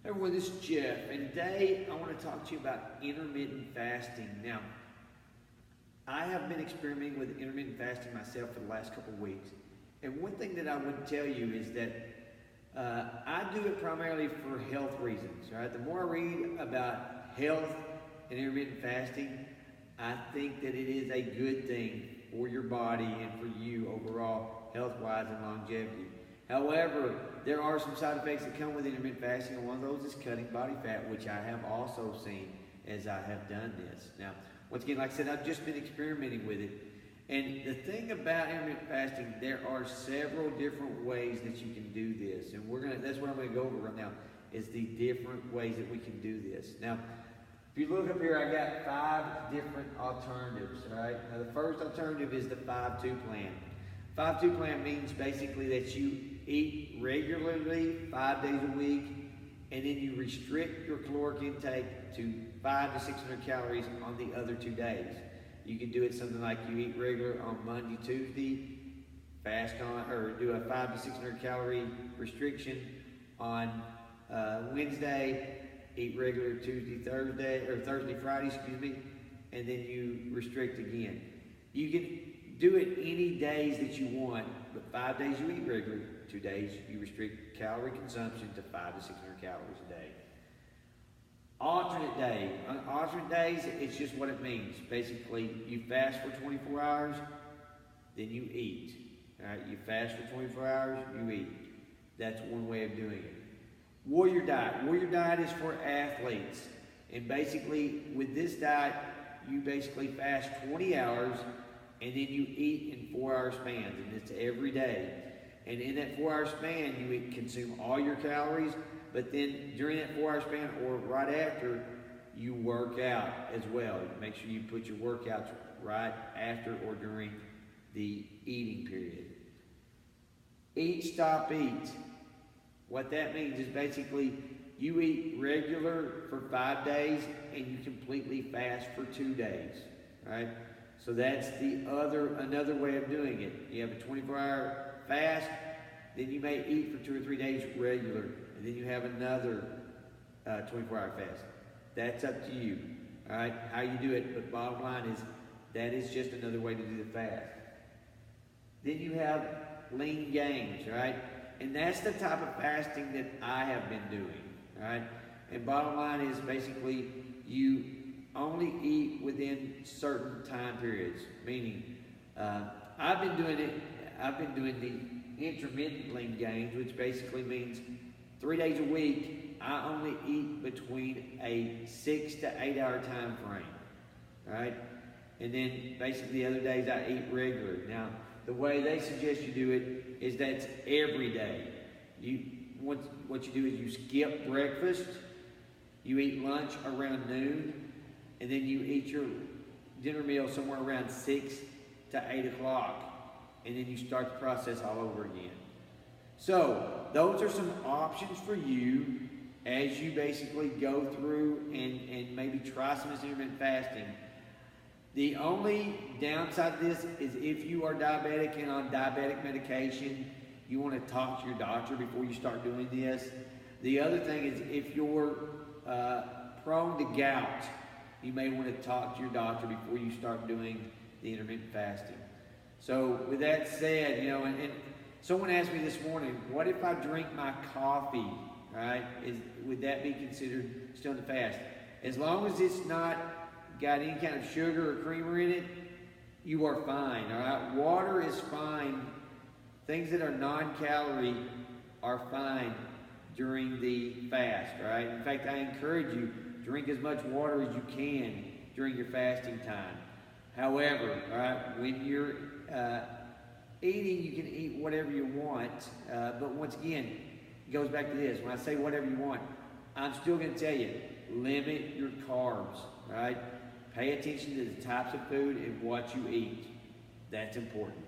Hey everyone, this is Jeff, and today I want to talk to you about intermittent fasting. Now, I have been experimenting with intermittent fasting myself for the last couple of weeks, and one thing that I would tell you is that I do it primarily for health reasons. Right? The more I read about health and intermittent fasting, I think that it is a good thing for your body and for you overall, health-wise and longevity. However, there are some side effects that come with intermittent fasting, and one of those is cutting body fat, which I have also seen as I have done this. Now, once again, like I said, I've just been experimenting with it. And the thing about intermittent fasting, there are several different ways that you can do this. And that's what I'm going to go over right now, is the different ways that we can do this. Now, if you look up here, I got 5 different alternatives, right? Now, the first alternative is the 5-2 plan. 5-2 plan means basically that you eat regularly 5 days a week, and then you restrict your caloric intake to 500 to 600 calories on the other 2 days. You can do it something like you eat regular on Monday, Tuesday, fast on, or do a 500 to 600 calorie restriction on Wednesday, eat regular Tuesday, Thursday, or Thursday, Friday, and then you restrict again. You can do it any days that you want, but 5 days you eat regular, 2 days you restrict calorie consumption to 500 to 600 calories a day. Alternate day. On alternate days, it's just what it means. Basically, you fast for 24 hours, then you eat. All right, you fast for 24 hours, you eat. That's one way of doing it. Warrior diet. Warrior diet is for athletes. And basically, with this diet, you basically fast 20 hours, and then you eat in 4-hour spans, and it's every day. And in that 4-hour span, you consume all your calories, but then during that 4-hour span or right after, you work out as well. Make sure you put your workouts right after or during the eating period. Eat, stop, eat. What that means is basically you eat regular for 5 days and you completely fast for 2 days, right? So that's another way of doing it. You have a 24-hour fast, then you may eat for 2 or 3 days regular, and then you have another 24-hour fast. That's up to you, all right, how you do it. But bottom line is that is just another way to do the fast. Then you have lean gains, right? And that's the type of fasting that I have been doing, all right? And bottom line is basically you only eat within certain time periods, meaning I've been doing the intermittent lean gains, which basically means 3 days a week, I only eat between a 6 to 8 hour time frame, right? And then basically the other days I eat regular. Now, the way they suggest you do it is that's every day. What you do is you skip breakfast, you eat lunch around noon, and then you eat your dinner meal somewhere around 6 to 8 o'clock, and then you start the process all over again. So those are some options for you as you basically go through and maybe try some of this intermittent fasting. The only downside to this is if you are diabetic and on diabetic medication, you want to talk to your doctor before you start doing this. The other thing is if you're prone to gout, you may want to talk to your doctor before you start doing the intermittent fasting. So with that said, and someone asked me this morning, what if I drink my coffee, right? Would that be considered still in the fast? As long as it's not got any kind of sugar or creamer in it, you are fine, all right? Water is fine. Things that are non-calorie are fine during the fast, right? In fact, I encourage you, drink as much water as you can during your fasting time. However, all right, when you're eating, you can eat whatever you want. But once again, it goes back to this. When I say whatever you want, I'm still going to tell you, limit your carbs, all right? Pay attention to the types of food and what you eat. That's important.